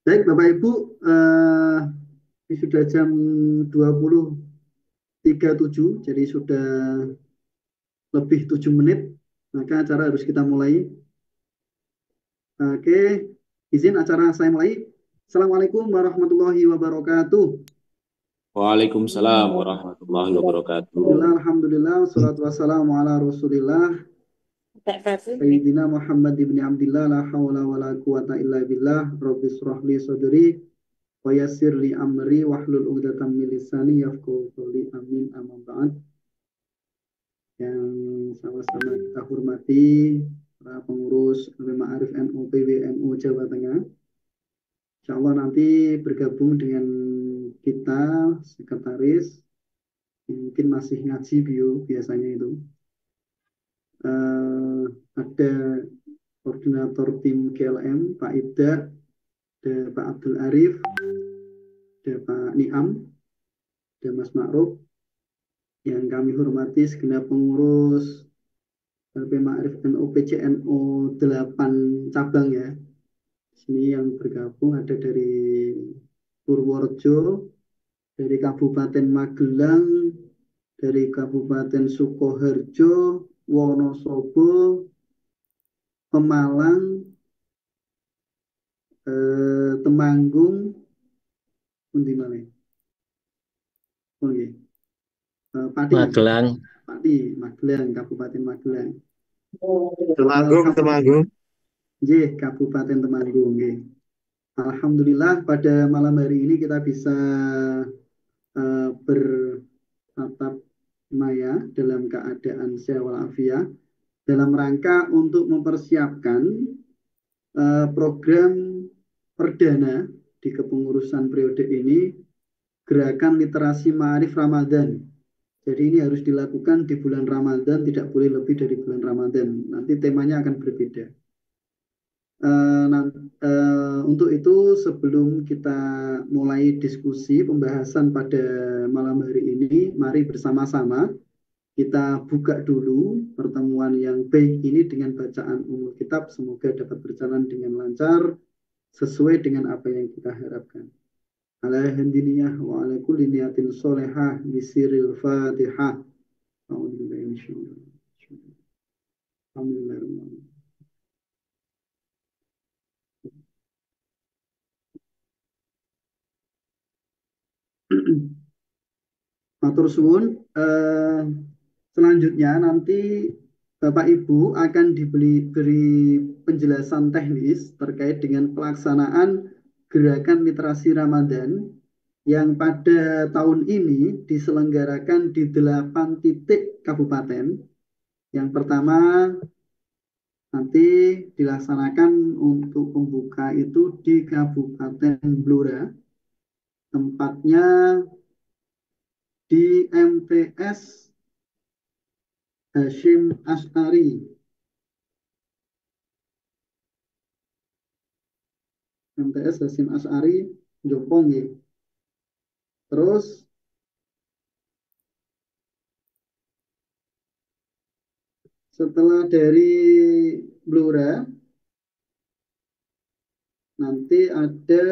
Baik, Bapak Ibu, ini sudah jam 20.37, jadi sudah lebih 7 menit, maka acara harus kita mulai. Oke, izin acara saya mulai. Assalamualaikum warahmatullahi wabarakatuh. Waalaikumsalam warahmatullahi wabarakatuh. Alhamdulillah, alhamdulillah, wassalatu wassalamu ala rasulillah, Sayyidina Muhammad ibn Abdillah, la hawla wa la quwata illa billah, Rabbi syrahli sadri, wa yassir li amri, wahlul uqdatam min lisani, yafqahu qawli, amin, amma ba'd. Yang sama-sama kita hormati para pengurus Ma'arif NU PWNU Jawa Tengah. Insya Allah nanti bergabung dengan kita sekretaris, mungkin masih ngaji bio biasanya itu. Ada koordinator tim KLM Pak Ibda, ada Pak Abdul Arif, ada Pak Niam, ada Mas Ma'ruf. Yang kami hormati segenap pengurus LP Ma'arif NU PCNU 8 cabang ya. Sini yang bergabung ada dari Purworejo, dari Kabupaten Magelang, dari Kabupaten Sukoharjo, Wonosobo, Pemalang, Temanggung, pundi malih? Oh nggih. Pati, Magelang. Pati, Magelang, Kabupaten Magelang. Temanggung, Alhamdulillah, Temanggung. Kabupaten Temanggung, nggih. Alhamdulillah pada malam hari ini kita bisa bertatap maya dalam keadaan sehat walafiat dalam rangka untuk mempersiapkan program perdana di kepengurusan periode ini, gerakan literasi Ma'arif Ramadan. Jadi ini harus dilakukan di bulan Ramadan, tidak boleh lebih dari bulan Ramadan. Nanti temanya akan berbeda. Untuk itu sebelum kita mulai diskusi pembahasan pada malam hari ini, mari bersama-sama kita buka dulu pertemuan yang baik ini dengan bacaan umul kitab. Semoga dapat berjalan dengan lancar sesuai dengan apa yang kita harapkan. Ala handiniyah wa ala kulli niyatin solehah bisiril fatihah. Alhamdulillah. Matur suwun. Selanjutnya nanti Bapak Ibu akan beri penjelasan teknis terkait dengan pelaksanaan gerakan literasi Ramadan yang pada tahun ini diselenggarakan di 8 titik kabupaten. Yang pertama nanti dilaksanakan untuk pembuka itu di Kabupaten Blora, tempatnya di MTS Hashim As'ari. MTS Hashim As'ari, Jopong ya. Terus setelah dari Blora, nanti ada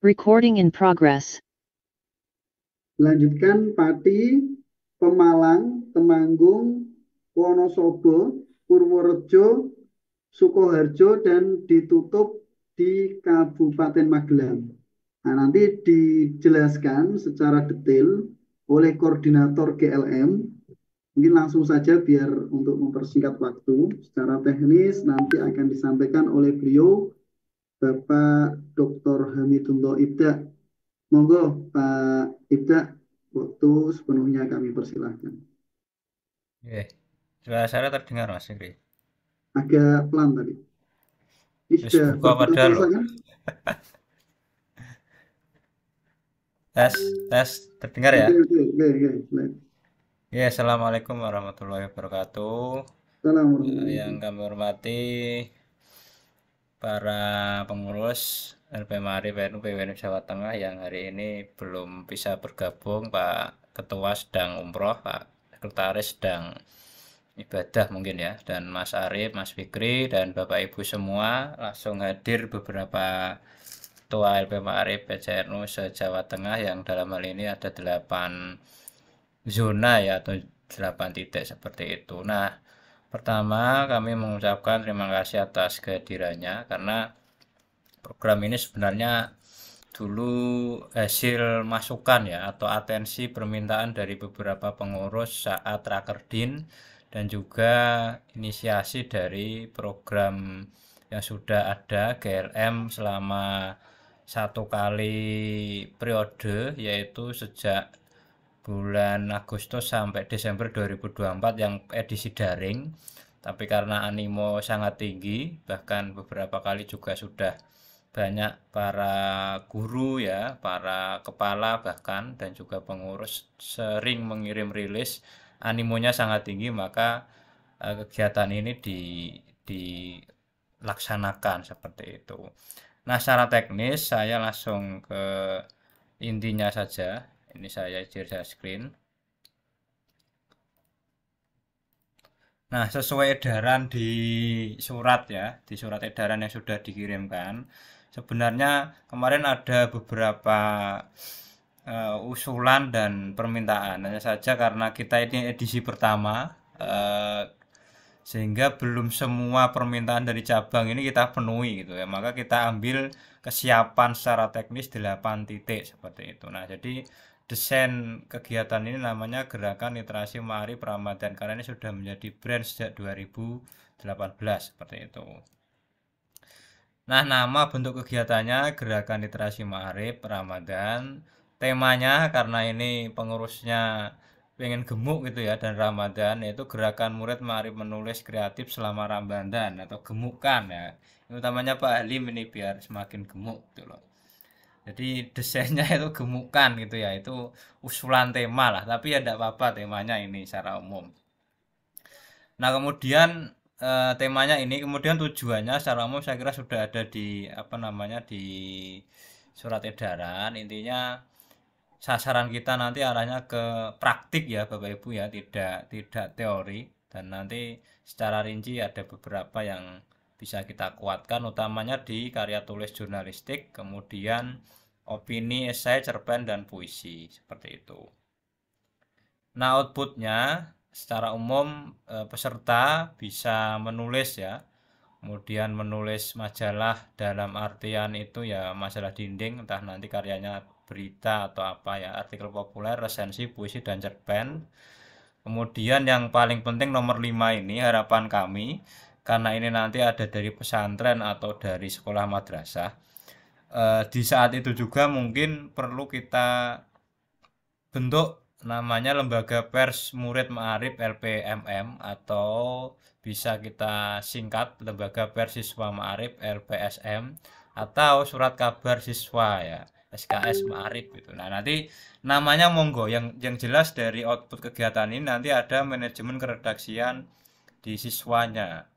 Recording in progress. lanjutkan Pati, Pemalang, Temanggung, Wonosobo, Purworejo, Sukoharjo, dan ditutup di Kabupaten Magelang. Nah, nanti dijelaskan secara detail oleh koordinator GLM. Mungkin langsung saja biar untuk mempersingkat waktu. Secara teknis nanti akan disampaikan oleh beliau Bapak Dr. Hamidullah Ibda. Monggo Pak Ibda, waktu sepenuhnya kami persilahkan. Oke, suara saya terdengar Mas Ingrid. Agak pelan tadi. Ini Terus sudah buka berbuka padahal puasa loh. kan? Tes, tes, terdengar ya? Oke, oke, oke, oke. Baik. Ya, Assalamualaikum warahmatullahi wabarakatuh. Yang Assalamualaikum. kami hormati para pengurus LP Mari PNU PWNU Jawa Tengah yang hari ini belum bisa bergabung, Pak Ketua sedang umroh, Pak sekretaris sedang ibadah mungkin ya, dan Mas Arif, Mas Fikri, dan Bapak Ibu semua langsung hadir beberapa ketua LP Ma'arif PCNU se-Jawa Tengah yang dalam hal ini ada 8 zona ya, atau 8 titik seperti itu. Nah, pertama kami mengucapkan terima kasih atas kehadirannya, karena program ini sebenarnya dulu hasil masukan ya, atau atensi permintaan dari beberapa pengurus saat Rakerdin, dan juga inisiasi dari program yang sudah ada GLM selama 1 kali periode, yaitu sejak bulan Agustus sampai Desember 2024 yang edisi daring. Tapi karena animo sangat tinggi, bahkan beberapa kali juga sudah banyak para guru ya, para kepala bahkan, dan juga pengurus sering mengirim rilis, animonya sangat tinggi, maka kegiatan ini dilaksanakan seperti itu. Nah, secara teknis saya langsung ke intinya saja. Ini saya share screen. Nah, sesuai edaran di surat ya, di surat edaran yang sudah dikirimkan, sebenarnya kemarin ada beberapa usulan dan permintaan. Hanya saja karena kita ini edisi pertama, sehingga belum semua permintaan dari cabang ini kita penuhi gitu ya, maka kita ambil kesiapan secara teknis 8 titik seperti itu. Nah, jadi desain kegiatan ini namanya Gerakan Literasi Ma'arif Ramadan, karena ini sudah menjadi brand sejak 2018 seperti itu. Nah, nama bentuk kegiatannya Gerakan Literasi Ma'arif Ramadan. Temanya karena ini pengurusnya pengen gemuk gitu ya, dan Ramadan, yaitu Gerakan Murid Ma'arif Menulis Kreatif Selama Ramadan, atau gemukan ya. Ini utamanya Pak Halim ini biar semakin gemuk gitu loh. Jadi desainnya itu gemukan gitu ya, itu usulan tema lah, tapi ya tidak apa-apa temanya ini secara umum. Nah, kemudian temanya ini, kemudian tujuannya secara umum saya kira sudah ada di di surat edaran. Intinya sasaran kita nanti arahnya ke praktik ya Bapak Ibu ya, tidak teori, dan nanti secara rinci ada beberapa yang bisa kita kuatkan, utamanya di karya tulis jurnalistik, kemudian opini, esai, cerpen, dan puisi seperti itu. Nah, outputnya secara umum peserta bisa menulis ya, kemudian menulis majalah, dalam artian itu ya majalah dinding, entah nanti karyanya berita atau apa ya, artikel populer, resensi, puisi, dan cerpen. Kemudian yang paling penting nomor 5 ini harapan kami, karena ini nanti ada dari pesantren atau dari sekolah madrasah, di saat itu juga mungkin perlu kita bentuk namanya Lembaga Pers Murid Ma'arif LPMM, atau bisa kita singkat Lembaga Pers Siswa Ma'arif LPSM, atau Surat Kabar Siswa ya, SKS Ma'arif gitu. Nah, nanti namanya monggo, yang jelas dari output kegiatan ini nanti ada manajemen keredaksian di siswanya,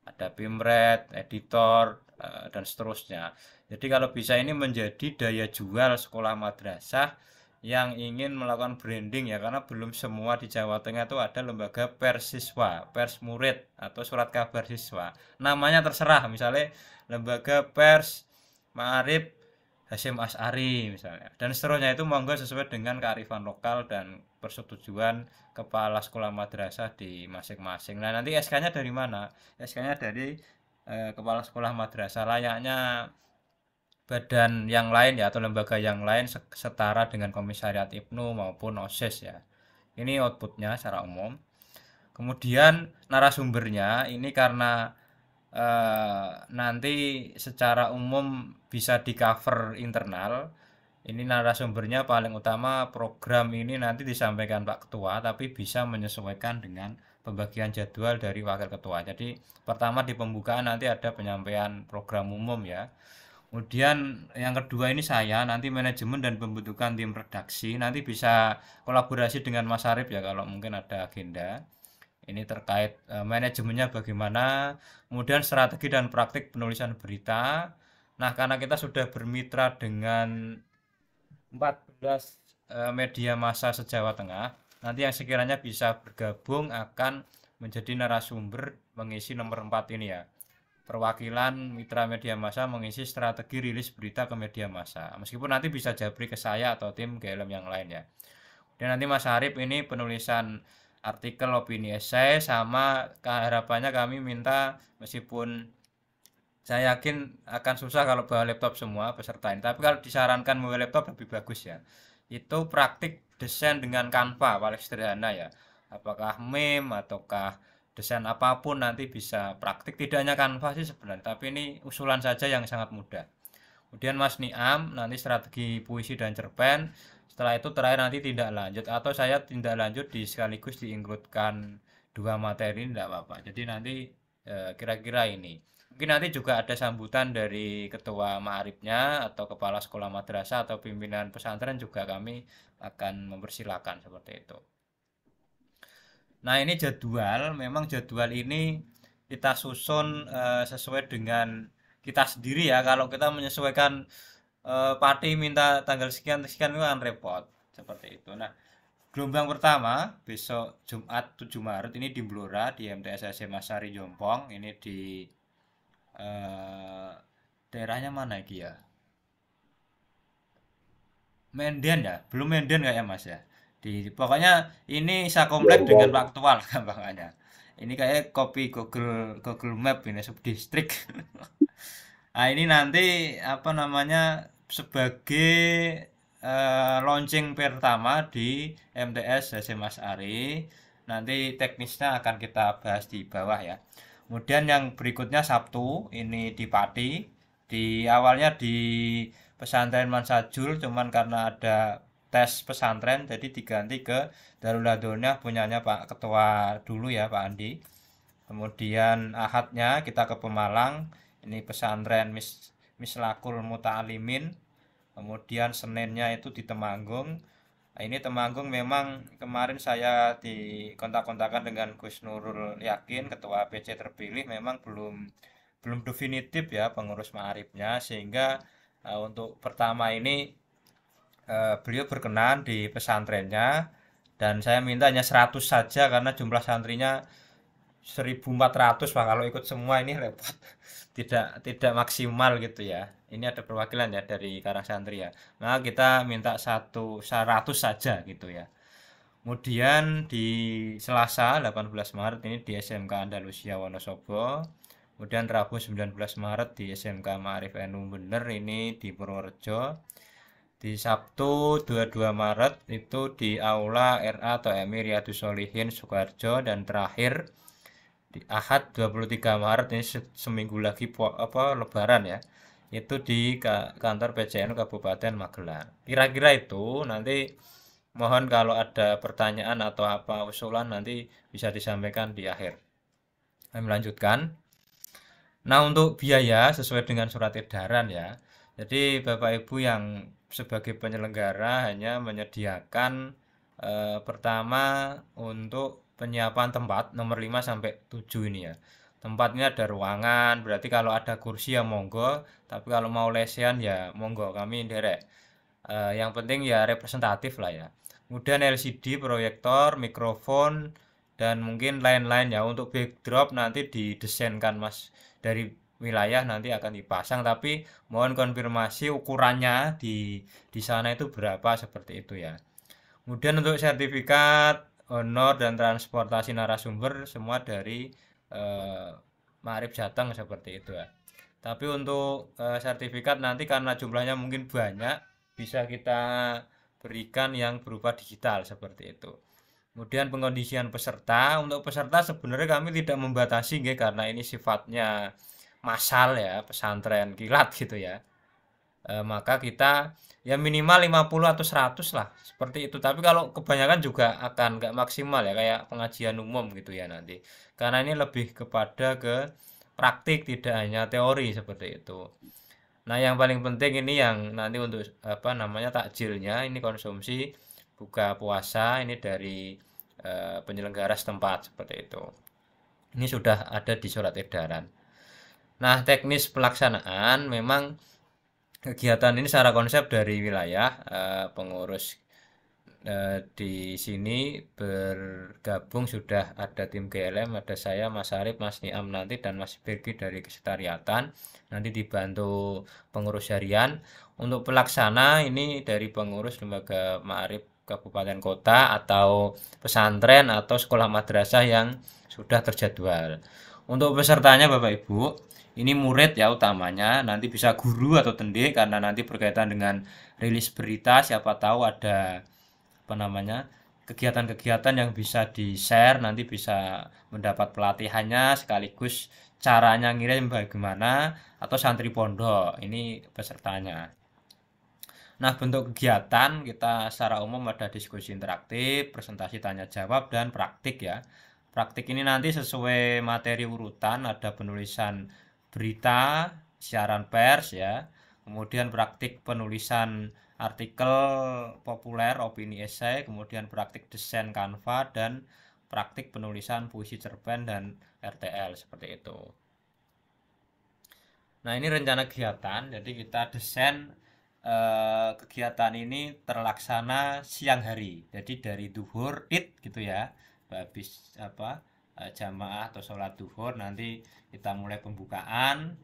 ada pimret, editor, dan seterusnya. Jadi kalau bisa ini menjadi daya jual sekolah madrasah yang ingin melakukan branding ya, karena belum semua di Jawa Tengah itu ada lembaga pers siswa, pers murid, atau surat kabar siswa. Namanya terserah, misalnya lembaga pers Ma'arif Hasyim Asy'ari misalnya, dan seterusnya, itu monggo sesuai dengan kearifan lokal dan persetujuan kepala sekolah madrasah di masing-masing. Nah, nanti SK-nya dari mana? SK-nya dari kepala sekolah madrasah, layaknya badan yang lain ya, atau lembaga yang lain, setara dengan Komisariat Ibnu maupun OSIS ya. Ini outputnya secara umum. Kemudian narasumbernya ini karena nanti secara umum bisa di cover internal, ini narasumbernya paling utama program ini nanti disampaikan Pak Ketua, tapi bisa menyesuaikan dengan pembagian jadwal dari Wakil Ketua. Jadi pertama di pembukaan nanti ada penyampaian program umum ya. Kemudian yang kedua ini saya nanti manajemen dan pembentukan tim redaksi, nanti bisa kolaborasi dengan Mas Arif ya kalau mungkin ada agenda. Ini terkait manajemennya bagaimana, kemudian strategi dan praktik penulisan berita. Nah, karena kita sudah bermitra dengan 14 media massa se-Jawa Tengah, nanti yang sekiranya bisa bergabung akan menjadi narasumber mengisi nomor 4 ini ya. Perwakilan mitra media massa mengisi strategi rilis berita ke media massa. Meskipun nanti bisa japri ke saya atau tim GLM yang lain ya. Dan nanti Mas Arif ini penulisan artikel, opini, esai, sama harapannya kami minta, meskipun saya yakin akan susah kalau bawa laptop semua peserta ini, tapi kalau disarankan bawa laptop lebih bagus ya. Itu praktik desain dengan Canva paling sederhana ya. Apakah meme ataukah desain apapun nanti bisa praktik, tidak hanya Canva sih sebenarnya, tapi ini usulan saja yang sangat mudah. Kemudian Mas Niam nanti strategi puisi dan cerpen. Setelah itu terakhir nanti tindak lanjut, atau saya tindak lanjut sekaligus diinkludkan 2 materi, tidak apa-apa. Jadi nanti kira-kira ini. Mungkin nanti juga ada sambutan dari ketua ma'arifnya atau kepala sekolah madrasah atau pimpinan pesantren, juga kami akan mempersilahkan seperti itu. Nah, ini jadwal, memang jadwal ini kita susun sesuai dengan kita sendiri ya. Kalau kita menyesuaikan Pati minta tanggal sekian itu kan repot seperti itu. Nah, gelombang pertama besok Jumat 7 Maret ini di Blora di MTS SMA Sari Jompong. Ini di daerahnya mana iki ya? Menden ya, belum Menden kayak Mas ya. Pokoknya ini sakomplek dengan faktual gampangannya. Ini kayak copy Google Map ini subdistrik. Nah, ini nanti apa namanya sebagai launching pertama di MTS SMA Ari. Nanti teknisnya akan kita bahas di bawah ya. Kemudian yang berikutnya Sabtu ini di Pati. Di awalnya di pesantren Mansajul, cuman karena ada tes pesantren jadi diganti ke Darul Hadoniyah punyanya Pak Ketua dulu ya, Pak Andi. Kemudian Ahadnya kita ke Pemalang, ini pesantren Mislakul Muta'alimin. Kemudian Seninnya itu di Temanggung. Nah, ini Temanggung memang kemarin saya dikontak-kontakan dengan Gus Nurul Yakin, ketua PC terpilih, memang belum definitif ya pengurus ma'arifnya, sehingga untuk pertama ini beliau berkenan di pesantrennya, dan saya minta hanya 100 saja karena jumlah santrinya 1.400 Pak, kalau ikut semua ini repot. tidak maksimal gitu ya. Ini ada perwakilan ya dari Karang Santri ya. Maka kita minta 100 saja gitu ya. Kemudian di Selasa 18 Maret ini di SMK Andalusia Wonosobo. Kemudian Rabu 19 Maret di SMK Ma'arif NU Bener ini di Purworejo. Di Sabtu 22 Maret itu di Aula RA atau MI Riyadus Sholihin Sukoharjo. Dan terakhir di Ahad 23 Maret ini seminggu lagi Lebaran ya, itu di kantor PCNU Kabupaten Magelang. Kira-kira itu, nanti mohon kalau ada pertanyaan atau apa usulan nanti bisa disampaikan di akhir. Kami melanjutkan. Nah, untuk biaya sesuai dengan surat edaran ya. Jadi Bapak Ibu yang sebagai penyelenggara hanya menyediakan pertama untuk penyiapan tempat nomor 5 sampai 7 ini ya. Tempatnya ada ruangan, berarti kalau ada kursi ya monggo, tapi kalau mau lesehan ya monggo, kami derek. Yang penting ya representatif lah ya. Kemudian LCD, proyektor, mikrofon, dan mungkin lain-lain ya. Untuk backdrop nanti didesainkan Mas dari wilayah, nanti akan dipasang, tapi mohon konfirmasi ukurannya di sana itu berapa, seperti itu ya. Kemudian untuk sertifikat honor dan transportasi narasumber semua dari Ma'arif Jateng, seperti itu ya. Tapi untuk sertifikat nanti karena jumlahnya mungkin banyak, bisa kita berikan yang berupa digital seperti itu. Kemudian pengkondisian peserta, untuk peserta sebenarnya kami tidak membatasi karena ini sifatnya massal ya, pesantren kilat gitu ya. Maka kita ya minimal 50 atau 100 lah seperti itu, tapi kalau kebanyakan juga akan nggak maksimal ya, kayak pengajian umum gitu ya nanti, karena ini lebih kepada ke praktik, tidak hanya teori seperti itu. Nah, yang paling penting ini yang nanti untuk apa namanya takjilnya, ini konsumsi buka puasa ini dari penyelenggara setempat, seperti itu. Ini sudah ada di surat edaran. Nah, teknis pelaksanaan memang kegiatan ini secara konsep dari wilayah pengurus di sini bergabung sudah ada tim GLM, ada saya, Mas Arif, Mas Niam nanti, dan Mas Birgi dari Kesetariatan. Nanti dibantu pengurus harian. Untuk pelaksana ini dari pengurus Lembaga Ma'arif Kabupaten Kota atau pesantren atau sekolah madrasah yang sudah terjadwal. Untuk pesertanya Bapak Ibu, ini murid ya utamanya, nanti bisa guru atau tendik karena nanti berkaitan dengan rilis berita, siapa tahu ada apa namanya kegiatan-kegiatan yang bisa di-share, nanti bisa mendapat pelatihannya sekaligus caranya ngirim bagaimana, atau santri pondok ini pesertanya. Nah, bentuk kegiatan kita secara umum ada diskusi interaktif, presentasi tanya jawab, dan praktik ya. Praktik ini nanti sesuai materi urutan, ada penulisan berita, siaran pers ya, kemudian praktik penulisan artikel populer, opini esai, kemudian praktik desain Canva, dan praktik penulisan puisi cerpen dan RTL seperti itu. Nah, ini rencana kegiatan, jadi kita desain kegiatan ini terlaksana siang hari. Jadi dari duhur id gitu ya, habis jamaah atau sholat duhur nanti kita mulai pembukaan,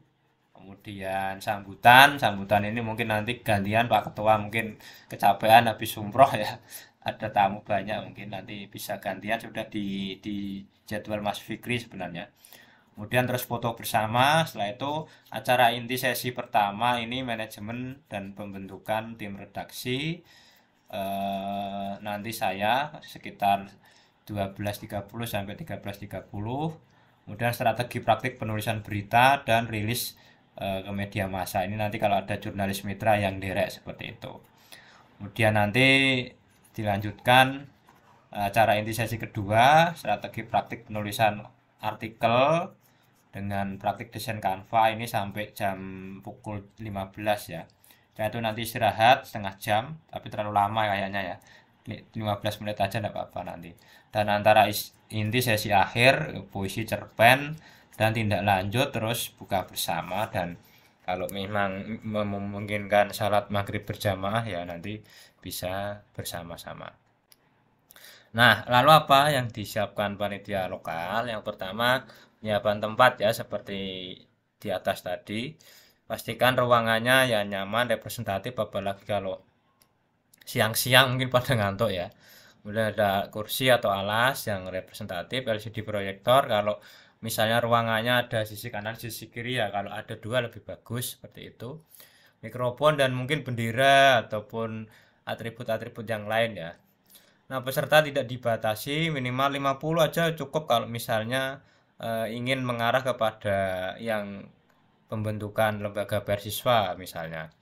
kemudian sambutan ini mungkin nanti gantian Pak Ketua, mungkin kecapean habis umroh ya, ada tamu banyak, mungkin nanti bisa gantian, sudah di jadwal Mas Fikri sebenarnya. Kemudian terus foto bersama. Setelah itu acara inti sesi pertama ini manajemen dan pembentukan tim redaksi. Nanti saya sekitar 12.30 sampai 13.30. Kemudian strategi praktik penulisan berita dan rilis ke media massa. Ini nanti kalau ada jurnalis mitra yang derek seperti itu. Kemudian nanti dilanjutkan acara inti sesi kedua, strategi praktik penulisan artikel dengan praktik desain Canva ini sampai jam pukul 15 ya. Dan itu nanti istirahat setengah jam, tapi terlalu lama kayaknya ya. 15 menit aja enggak apa-apa nanti. Dan antara inti sesi akhir puisi cerpen dan tindak lanjut terus buka bersama, dan kalau memang memungkinkan salat maghrib berjamaah ya nanti bisa bersama-sama. Nah, lalu apa yang disiapkan panitia lokal? Yang pertama, penyiapan tempat ya seperti di atas tadi. Pastikan ruangannya ya nyaman, representatif, apalagi kalau siang-siang mungkin pada ngantuk ya. Kemudian ada kursi atau alas yang representatif, LCD proyektor. Kalau misalnya ruangannya ada sisi kanan, sisi kiri ya, kalau ada dua lebih bagus seperti itu. Mikrofon dan mungkin bendera ataupun atribut-atribut yang lain ya. Nah, peserta tidak dibatasi, minimal 50 aja cukup kalau misalnya ingin mengarah kepada yang pembentukan lembaga beasiswa misalnya.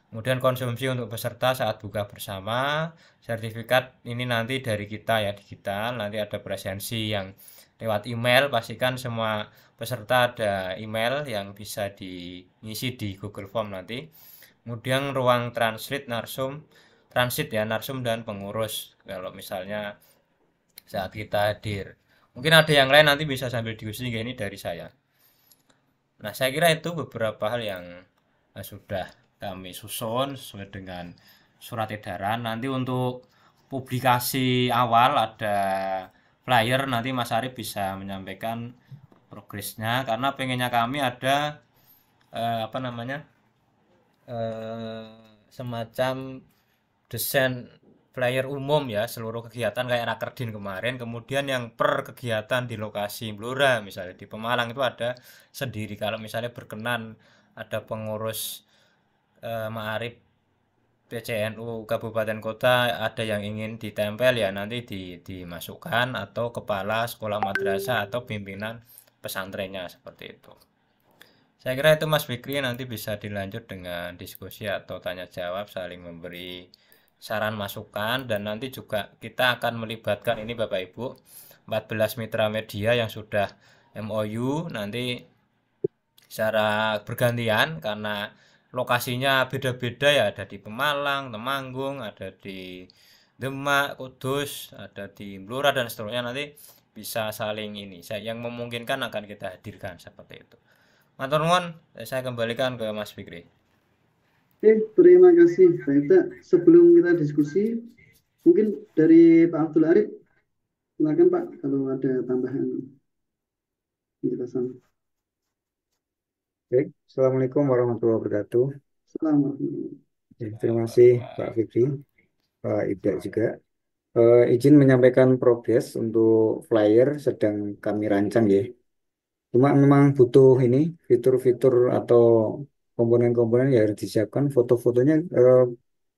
Kemudian konsumsi untuk peserta saat buka bersama, sertifikat ini nanti dari kita ya, digital, nanti ada presensi yang lewat email, pastikan semua peserta ada email yang bisa diisi di Google Form nanti. Kemudian ruang transit narsum dan pengurus kalau misalnya saat kita hadir. Mungkin ada yang lain nanti bisa sambil diskusi, ini dari saya. Nah, saya kira itu beberapa hal yang sudah kami susun sesuai dengan surat edaran. Nanti untuk publikasi awal ada flyer, nanti Mas Arif bisa menyampaikan progresnya, karena pengennya kami ada semacam desain flyer umum ya, seluruh kegiatan kayak Rakerdin kemarin. Kemudian yang per kegiatan di lokasi Blora, misalnya di Pemalang itu ada sendiri. Kalau misalnya berkenan ada pengurus Ma'arif PCNU Kabupaten Kota ada yang ingin ditempel ya, nanti dimasukkan, atau kepala sekolah madrasah atau pimpinan pesantrennya seperti itu. Saya kira itu Mas Fikri, nanti bisa dilanjut dengan diskusi atau tanya jawab, saling memberi saran masukan, dan nanti juga kita akan melibatkan ini Bapak Ibu 14 mitra media yang sudah MOU nanti secara bergantian, karena lokasinya beda-beda ya, ada di Pemalang, Temanggung, ada di Demak, Kudus, ada di Blora dan seterusnya, nanti bisa saling ini. Yang memungkinkan akan kita hadirkan seperti itu. Matur nuwun, saya kembalikan ke Mas Fikri. Terima kasih. Baik, sebelum kita diskusi, Mungkin dari Pak Abdul Arif, silakan Pak kalau ada tambahan penjelasan. Baik, Assalamualaikum warahmatullahi wabarakatuh. Assalamualaikum. Terima kasih Pak Fikri, Pak Ibda juga. Izin menyampaikan progres untuk flyer sedang kami rancang ya. Cuma memang butuh ini fitur-fitur atau komponen-komponen yang harus disiapkan. Foto-fotonya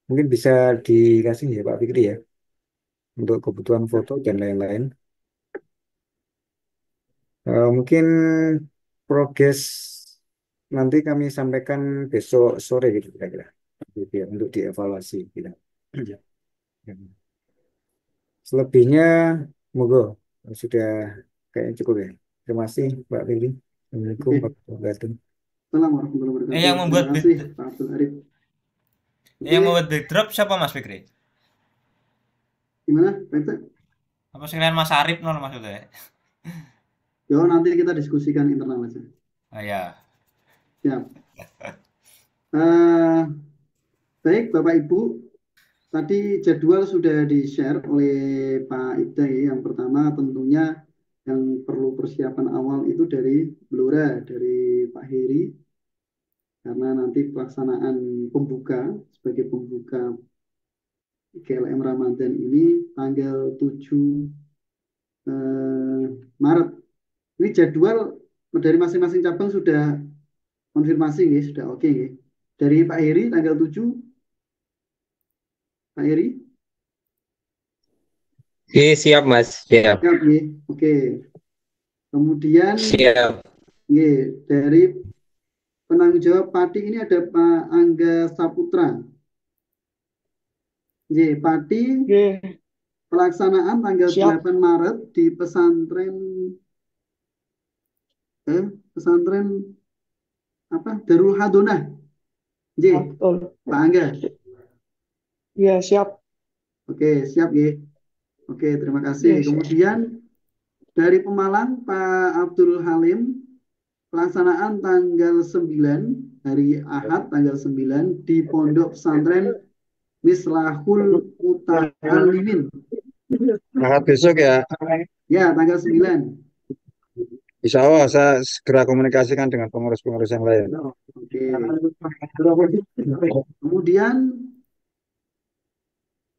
mungkin bisa dikasih ya Pak Fikri ya untuk kebutuhan foto dan lain-lain. Mungkin progres nanti kami sampaikan besok sore gitu kira-kira gitu ya, untuk dievaluasi gitu. Selebihnya monggo sudah kayaknya cukup ya. Terima kasih Mbak Lili. Assalamualaikum Oke, warahmatullahi wabarakatuh. Assalamualaikum warahmatullahi Yang wabarakatuh. membuat Terima kasih Pak Abdul Arif. yang Oke, membuat backdrop siapa Mas Fikri? gimana? Pak Ibda? Apa sekalian Mas Arif non maksudnya? Ya nanti kita diskusikan internal aja. Ah ya. Siap. Eh, baik Bapak Ibu, tadi jadwal sudah di-share oleh Pak Ibda ya. Yang pertama tentunya yang perlu persiapan awal itu dari Blora, dari Pak Heri, karena nanti pelaksanaan pembuka sebagai pembuka GLM Ramadan ini tanggal 7 Maret. Ini jadwal dari masing-masing cabang sudah konfirmasi ya, sudah oke ya. Dari Pak Heri tanggal 7, Pak Heri? Oke, siap Mas, siap. Siap ya, oke. Kemudian Siap. ya, dari penanggung jawab Pati ini ada Pak Angga Saputra. Ya, Pati pelaksanaan tanggal 8 Maret di pesantren apa? Darul Hadonah. Ya, Pak Angga. Iya, siap. Oke, siap ya. Oke, terima kasih. Yes. Kemudian dari Pemalang Pak Abdul Halim pelaksanaan tanggal 9 hari Ahad tanggal 9 di Pondok Pesantren Mislahul Muta'alimin. Ahad besok ya. Ya, tanggal 9. Insya Allah saya segera komunikasikan dengan pengurus-pengurus yang lain. Oke. Kemudian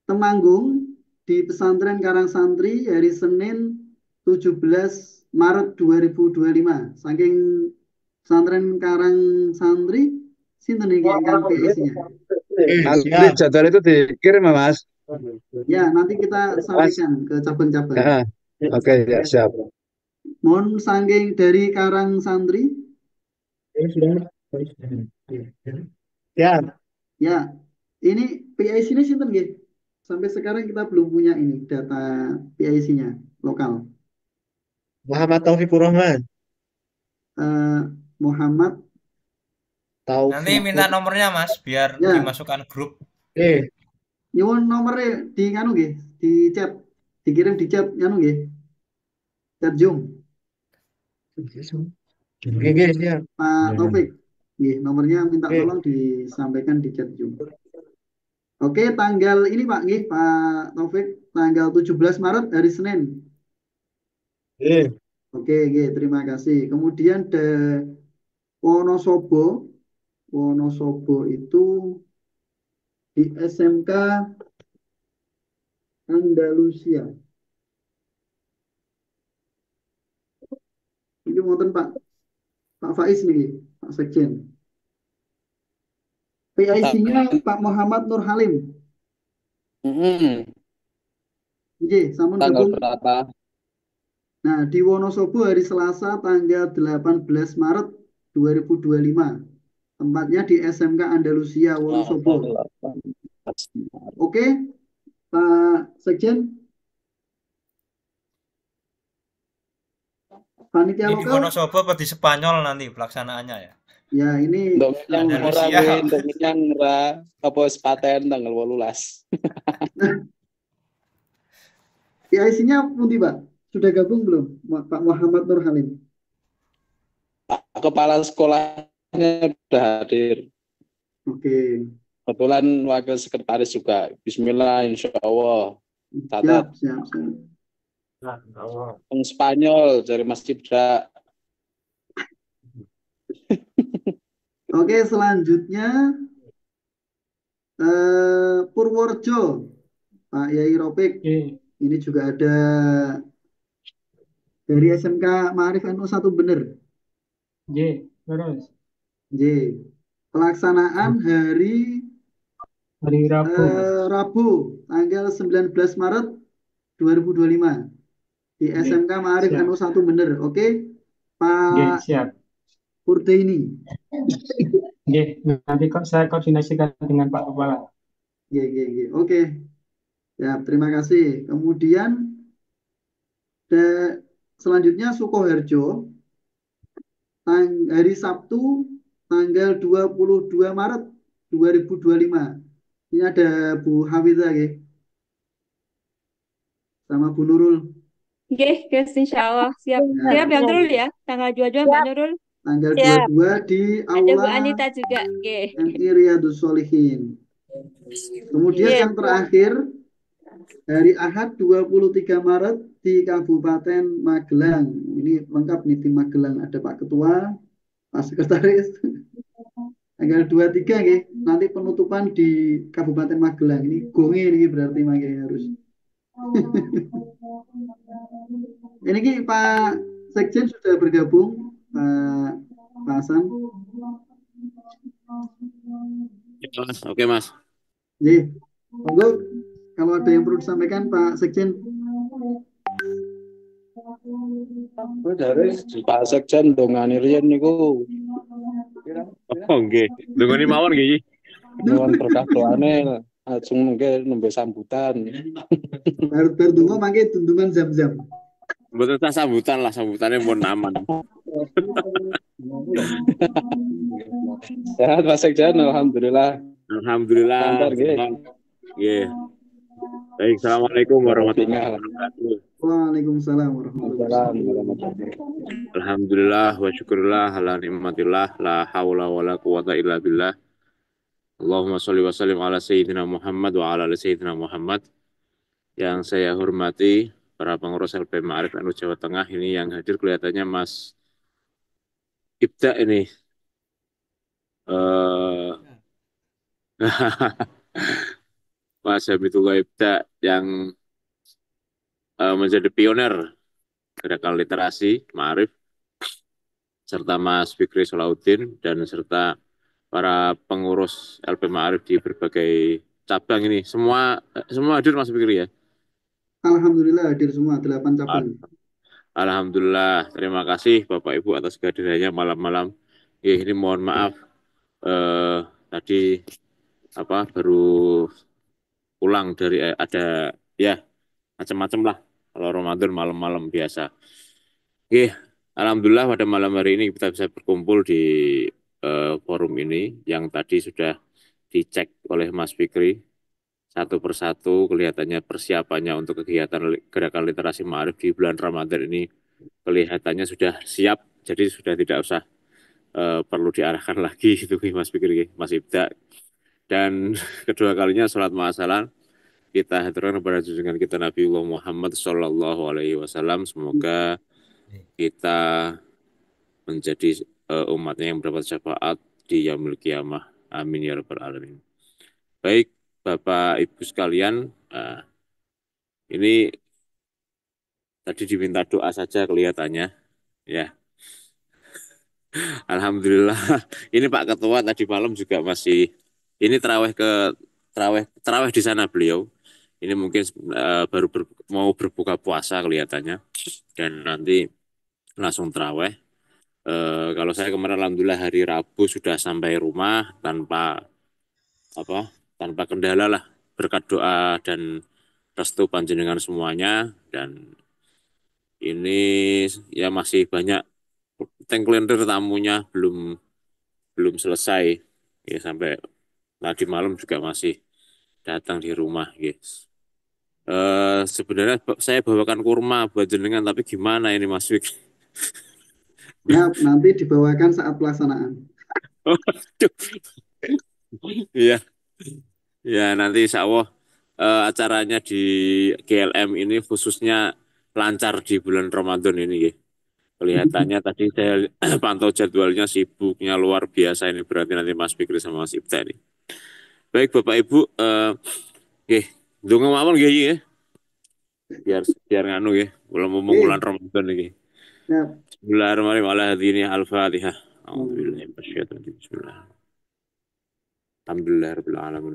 Temanggung di Pesantren Karang Santri hari Senin 17 Maret 2025. Saking Pesantren Karang Santri sinten iki ingkang PIC-nya. Nanti jadwal itu dikirim ya, Mas. Ya, nanti kita sampaikan ke cabang-cabang. Ya, oke, ya siap. Mohon saking dari Karang Santri. Ya, Ya, ini PIC ini sinten nggih? Sampai sekarang kita belum punya ini data PIC-nya lokal. Muhammad Taufikur Rahman. Muhammad Nanti minta nomornya Mas biar Ya. dimasukkan grup. nyuwun nomornya di nganu nggih, di chat, dikirim di chat nganu nggih. Chat Zoom. Pak Taufik. Nggih, nomornya minta tolong disampaikan di chat Zoom. Oke, tanggal ini Pak nggih, Pak Taufik, tanggal 17 Maret hari Senin. Oke, nggih, terima kasih. Kemudian Wonosobo. Wonosobo itu di SMK Andalusia. Ini wonten Pak Faiz nih, Pak Sekjen. PIC-nya Pak Muhammad Nur Halim. Nggih, sampun Tanggal gabung. berapa? Nah, di Wonosobo hari Selasa tanggal 18 Maret 2025. Tempatnya di SMK Andalusia Wonosobo. Oke, Pak Sekjen. Panitia Ini di lokal. Wonosobo apa di Spanyol nanti pelaksanaannya ya? Ya, ini Dominan ora win, dominan ora apa sepaten tanggal 18. PIC-nya pundi, Pak? Sudah gabung belum, Pak Muhammad Nur Halim? Kepala sekolahnya sudah hadir. Oke. Kebetulan wakil sekretaris juga. Bismillah, insya Allah. Siap, Catat. siap, siap. Yang Spanyol dari Mas Cipta. Oke, selanjutnya Purworejo, Pak Yai Ropik. Ini juga ada dari SMK Ma'arif NU 1 bener. Terus J. Pelaksanaan hari Rabu tanggal 19 Maret 2025 di SMK Ma'arif siap. NU 1 bener. Oke, Pak Siap. Purdeini. Nanti saya koordinasikan dengan Pak Kepala. Oke. Ya, terima kasih. Kemudian selanjutnya Sukoharjo hari Sabtu tanggal 22 Maret 2025. Ini ada Bu Hafizah ya. Sama Bu Nurul. Oke, guys, insya Allah. Siap. Siap yang Nurul ya? Tanggal 22 Mbak Nurul? Tanggal Siap. 22 di Ada Bu Aula Anita juga. Oke. MI Riyadus Sholihin. Kemudian yang terakhir hari Ahad 23 Maret di Kabupaten Magelang. Ini lengkap nih tim Magelang. Ada Pak Ketua, Pak Sekretaris. Tanggal 23 ya. Nanti penutupan di Kabupaten Magelang. Ini gonge ini berarti makanya harus. Ini ki Pak Sekjen sudah bergabung, Pak Hasan. Oke, Mas. Jadi, monggo kalau ada yang perlu disampaikan Pak Sekjen. Dari Pak Sekjen dongani riyen niku. Oh, nggih. Dungane mawon nggih. Nuwun berkah doane langsung nggih nembe sambutan. Bar donga mangke dundungan jam-jam. Mboten tak sambutan lah, sambutannya pun aman. Sehat Pak Sekjen, alhamdulillah. Alhamdulillah. Lancar nggih. Nggih. Baik, assalamualaikum warahmatullahi wabarakatuh. Waalaikumsalam warahmatullahi wabarakatuh. Alhamdulillah wa syukurillah ala nikmatillah la haula wala quwata illa billah. Allahumma sholli wa sallim ala sayyidina Muhammad wa ala ali sayyidina Muhammad. Yang saya hormati para pengurus LP Ma'arif NU Jawa Tengah, ini yang hadir kelihatannya Mas Ibda ini. Mas Habibullah Ibda yang menjadi pioner gerakan literasi Ma'arif, serta Mas Fikri Solahuddin dan serta para pengurus LP Ma'arif di berbagai cabang ini. Semua hadir Mas Fikri ya? Alhamdulillah hadir semua 8 cabang. Alhamdulillah, terima kasih Bapak Ibu atas kehadirannya malam-malam. Ini mohon maaf tadi baru pulang dari ada ya macam-macam lah kalau Ramadan malam-malam biasa. Alhamdulillah pada malam hari ini kita bisa berkumpul di forum ini yang tadi sudah dicek oleh Mas Fikri. Satu persatu kelihatannya persiapannya untuk kegiatan gerakan literasi Ma'arif di bulan Ramadan ini kelihatannya sudah siap, jadi sudah tidak usah perlu diarahkan lagi itu Mas Fikri, Mas Ibda. Dan kedua kalinya sholat ma'asalan kita haturkan kepada junjungan kita Nabiullah Muhammad Sallallahu Alaihi Wasallam. Semoga kita menjadi umatnya yang mendapat syafaat di yaumil qiyamah. Amin ya rabbal alamin. Baik, Bapak Ibu sekalian, ini tadi diminta doa saja kelihatannya, ya. Alhamdulillah. Ini Pak Ketua tadi malam juga masih, ini terawih di sana beliau. Ini mungkin baru mau berbuka puasa kelihatannya, dan nanti langsung terawih. Kalau saya kemarin alhamdulillah hari Rabu sudah sampai rumah tanpa kendala lah, berkat doa dan restu panjenengan semuanya. Dan ini ya masih banyak tengklender tamunya belum selesai ya, sampai tadi malam juga masih datang di rumah guys. Sebenarnya saya bawakan kurma buat jenengan, tapi gimana ini Mas Wik? Ya, nanti dibawakan saat pelaksanaan. Iya. Ya, nanti insya Allah acaranya di GLM ini khususnya lancar di bulan Ramadan ini. Ya. Kelihatannya tadi saya pantau jadwalnya sibuknya luar biasa ini berarti nanti Mas Fikri sama Mas Ibta ini. Baik Bapak Ibu, nggih, ndonga mawon nggih ya. Biar biar nganu ya, belum mau bulan Oke, Ramadan ini. ya. Bismillahirrahmanirrahim. Ala hadini al-Fatihah. A'udzubillahi minasyaitonir rajim. Bismillah. Alhamdulillahirabbil alamin.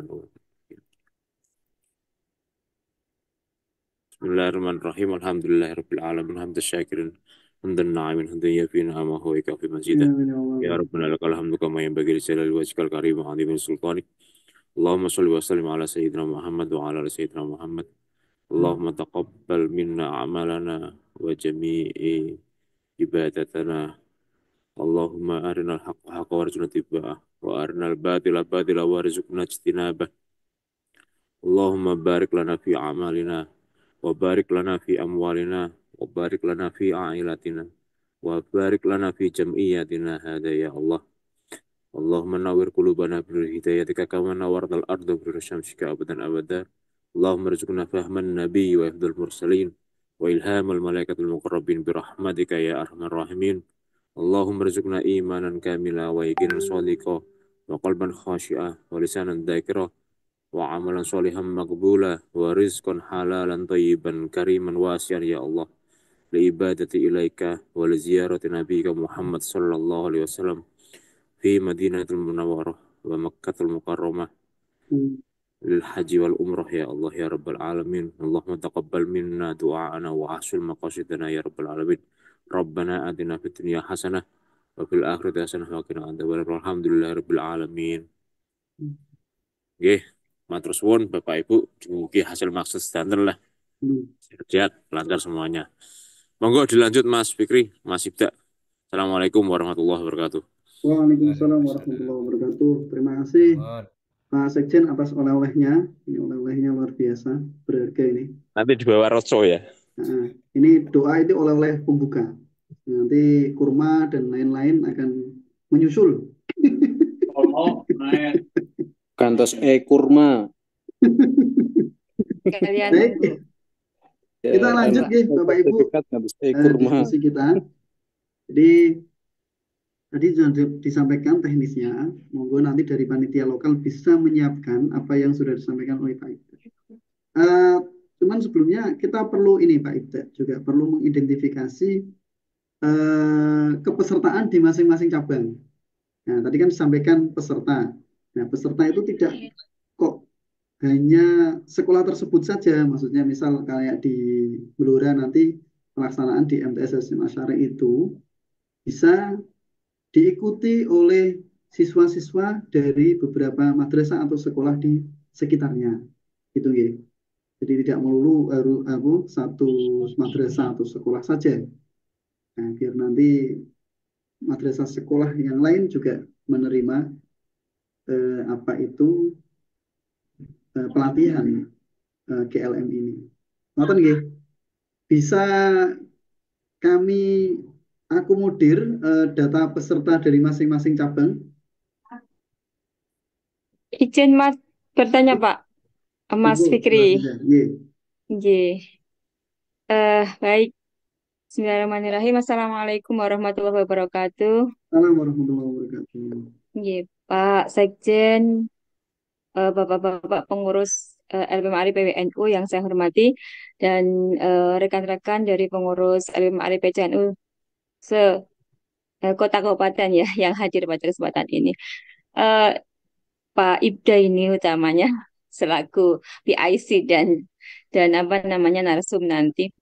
Bismillahirrahmanirrahim. Alhamdulillahirabbil alamin. Hamdan syakirin. Hamdan na'imin. Hamdan yafi ni'amahu wa yakafi Ya, mazidah. ya Allah. Ya Rabbana lakal hamdu kama yanbaghi li jalali wajhikal karim wa 'azimi sultanik. Allahumma shalli wa sallim ala sayyidina Muhammad wa ala ali sayyidina Muhammad. Allahumma taqabbal minna a'malana wa jami'i ibadatana. Allahumma arinal haqqa haqqa warzuqna ittiba'ah wa arinal batila batila warzuqna ijtinabah. Allahumma barik lana fi a'malina wa barik lana fi amwalina wa barik lana fi a'ilatina wa barik lana fi jam'iyatina hada ya Allah. Allahumma nawwir qulubana bil hidayatika kama nawwartal arda bil syamsika abadan abada. Allahumma rzuqna fahman nabi wa hifdzal mursalin wa ilhamal malaikatil muqarrabin bi rahmatika ya arhamar rahimin. Allahumma rzuqna imanan kamila wa yaqinan shadiqa wa qalban khashi'a wa lisanan dzakira wa amalan sholihan maqbula wa rizqan halalan thayyiban kariman wasi'an ya Allah li ibadati ilaika wa li ziyarati nabiyyika Muhammad sallallahu alaihi wasallam fi Madinatul Munawwarah wa Makkatul Mukarramah lil haji wal umrah ya Allah ya rabbal alamin. Allahumma taqabbal minna du'aana wa ahsul maqasidana ya rabbal alamin. Rabbana atina fid dunya hasanah wa fil akhirati hasanah wa qina adzabannar. Alhamdulillahirabbil alamin. Nggih, matur suwun Bapak Ibu, mugi hasil maksud sedanten lah. Sehat, lancar semuanya. Monggo dilanjut Mas Fikri, Mas Ibda. Assalamualaikum warahmatullahi wabarakatuh. Waalaikumsalam warahmatullahi wabarakatuh. Terima kasih Pak Sekjen atas oleh-olehnya. Ini oleh-olehnya luar biasa, berharga ini. Nanti dibawa roco ya. Nah, ini doa itu oleh-oleh pembuka. Nanti kurma dan lain-lain akan menyusul. Kantos kurma. Kalian Baik, kita lanjut ya, Bapak Ibu, diskusi kita. Jadi tadi sudah disampaikan teknisnya. Monggo nanti dari panitia lokal bisa menyiapkan apa yang sudah disampaikan oleh Pak Ibda. Cuman sebelumnya kita perlu ini Pak Ibda juga perlu mengidentifikasi kepesertaan di masing-masing cabang. Nah, tadi kan disampaikan peserta. Nah, peserta itu tidak kok hanya sekolah tersebut saja. Maksudnya misal kayak di Blora nanti pelaksanaan di MTS Masyari itu bisa diikuti oleh siswa-siswa dari beberapa madrasah atau sekolah di sekitarnya. Gitu ya. Jadi tidak melulu harus satu madrasah atau sekolah saja. Nah, biar nanti madrasah sekolah yang lain juga menerima apa itu pelatihan GLM ini. Ngoten nggih. Bisa kami akomodir data peserta dari masing-masing cabang. izin Mas bertanya Pak, Mas Ibu, Fikri. nggih. Nggih. Baik. Bismillahirrahmanirrahim. Assalamualaikum warahmatullahi wabarakatuh. Assalamualaikum warahmatullahi wabarakatuh. Nggih, Pak Sekjen, Bapak-bapak pengurus LP Ma'arif PWNU yang saya hormati dan rekan-rekan dari pengurus LP Ma'arif PCNU se kota kabupaten ya yang hadir pada kesempatan ini. Pak Ibda ini utamanya selaku PIC dan apa namanya narsum nanti.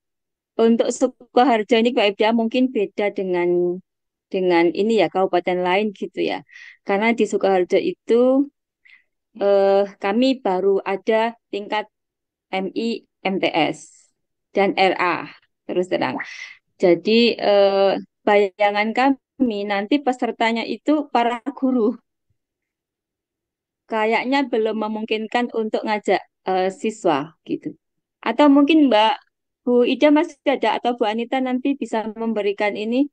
Untuk Sukoharjo ini Pak Ibda mungkin beda dengan ini ya kabupaten lain gitu ya. Karena di Sukoharjo itu kami baru ada tingkat MI, MTS dan RA terus terang. Jadi bayangan kami nanti pesertanya itu para guru. Kayaknya belum memungkinkan untuk ngajak siswa gitu. Atau mungkin Mbak Bu Ida masih ada atau Bu Anita nanti bisa memberikan ini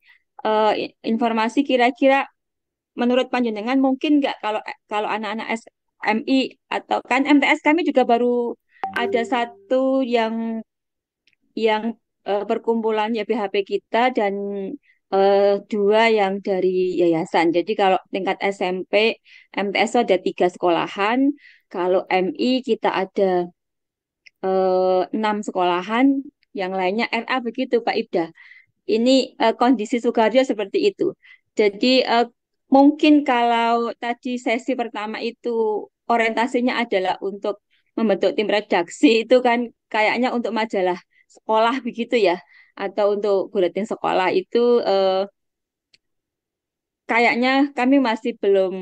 informasi kira-kira menurut panjenengan mungkin nggak kalau anak-anak MI atau kan MTS kami juga baru ada satu yang perkumpulan ya BHP kita dan dua yang dari yayasan. Jadi kalau tingkat SMP, MTS itu ada 3 sekolahan. Kalau MI kita ada 6 sekolahan, yang lainnya RA begitu Pak Ibda. Ini kondisi Sukarjo seperti itu. Jadi mungkin kalau tadi sesi pertama itu orientasinya adalah untuk membentuk tim redaksi itu kan kayaknya untuk majalah sekolah begitu ya, atau untuk buletin sekolah itu kayaknya kami masih belum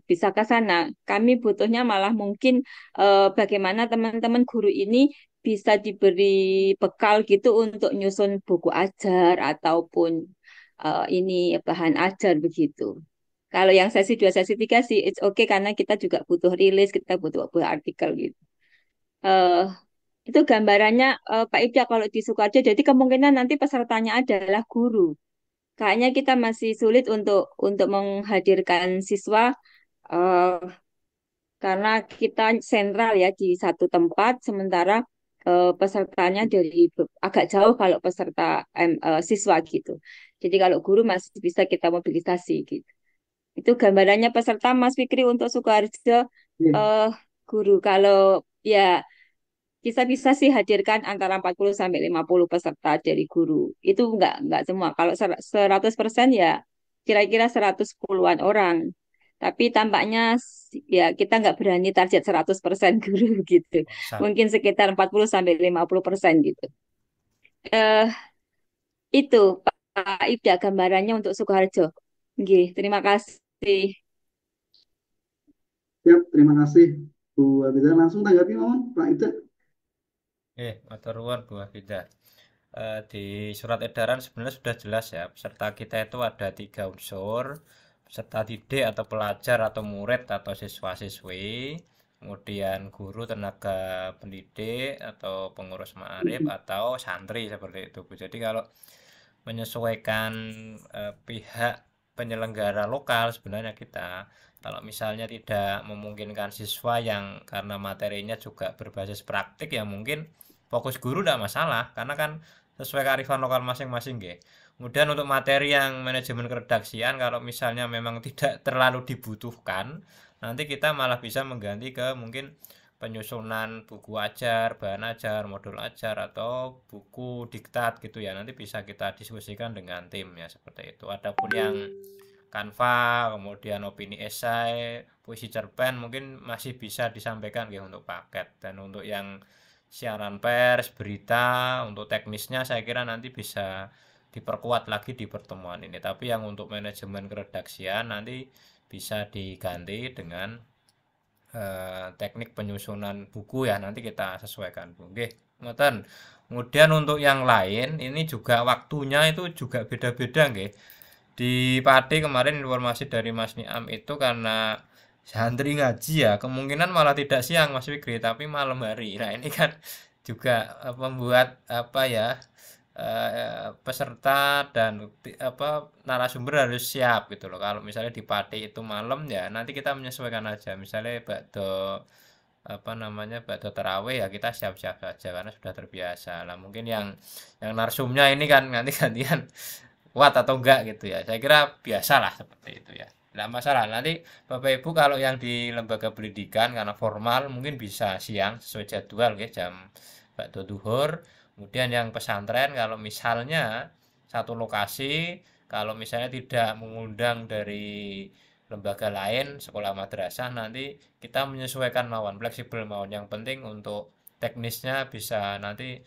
bisa ke sana. Kami butuhnya malah mungkin bagaimana teman-teman guru ini bisa diberi bekal gitu untuk nyusun buku ajar ataupun ini bahan ajar begitu. Kalau yang sesi 2, sesi 3 sih it's okay karena kita juga butuh rilis, kita butuh buah artikel gitu. Eh itu gambarannya Pak Ida kalau di Sukoharjo. Jadi kemungkinan nanti pesertanya adalah guru. Kayaknya kita masih sulit untuk menghadirkan siswa eh, karena kita sentral ya di satu tempat, sementara pesertanya dari agak jauh kalau peserta siswa gitu. Jadi kalau guru masih bisa kita mobilisasi gitu. Itu gambarannya peserta Mas Fikri untuk Sukoharjo Iya. guru. Kalau ya kita bisa sih hadirkan antara 40 sampai 50 peserta dari guru. Itu enggak semua. Kalau 100% ya kira-kira 110-an orang. Tapi tampaknya ya kita nggak berani target 100% guru gitu. Sangat. Mungkin sekitar 40 sampai 50% gitu. Eh itu Pak Ibda gambarannya untuk Sukoharjo. Nggih, terima kasih. Siap, terima kasih Bu Abida. Langsung tanggapi mohon Pak Ida. Matur nuwun Bu Afida. Di surat edaran sebenarnya sudah jelas ya, peserta kita itu ada 3 unsur, peserta didik atau pelajar atau murid atau siswa-siswi, kemudian guru, tenaga pendidik atau pengurus ma'arif atau santri seperti itu Bu. Jadi kalau menyesuaikan pihak penyelenggara lokal sebenarnya kita, kalau misalnya tidak memungkinkan siswa yang karena materinya juga berbasis praktik ya mungkin fokus guru tidak masalah karena kan sesuai kearifan lokal masing-masing ya. Kemudian untuk materi yang manajemen keredaksian kalau misalnya memang tidak terlalu dibutuhkan, nanti kita malah bisa mengganti ke mungkin penyusunan buku ajar, bahan ajar, modul ajar atau buku diktat gitu ya. Nanti bisa kita diskusikan dengan tim ya seperti itu. Adapun yang Canva, kemudian opini esai, puisi cerpen mungkin masih bisa disampaikan ya untuk paket, dan untuk yang siaran pers, berita, untuk teknisnya saya kira nanti bisa diperkuat lagi di pertemuan ini. Tapi yang untuk manajemen keredaksian nanti bisa diganti dengan teknik penyusunan buku ya, nanti kita sesuaikan Bu. Oke, ngoten. Kemudian untuk yang lain ini juga waktunya itu juga beda-beda nggih. Di Pati kemarin informasi dari Mas Niam itu karena santri ngaji ya, kemungkinan malah tidak siang Mas Fikri, tapi malam hari. Nah, ini kan juga membuat apa ya, peserta dan narasumber harus siap gitu loh. Kalau misalnya di Pati itu malam ya nanti kita menyesuaikan aja. Misalnya bakdo tarawih ya kita siap-siap saja karena sudah terbiasa. Nah, mungkin yang narsumnya ini kan nanti gantian kuat atau enggak gitu ya. Saya kira biasalah seperti itu ya. Tidak masalah. Nanti Bapak Ibu kalau yang di lembaga pendidikan karena formal mungkin bisa siang sesuai jadwal ya, jam bakdo duhur. Kemudian yang pesantren kalau misalnya satu lokasi, kalau misalnya tidak mengundang dari lembaga lain, sekolah madrasah, nanti kita menyesuaikan mawon, fleksibel mawon. Yang penting untuk teknisnya bisa nanti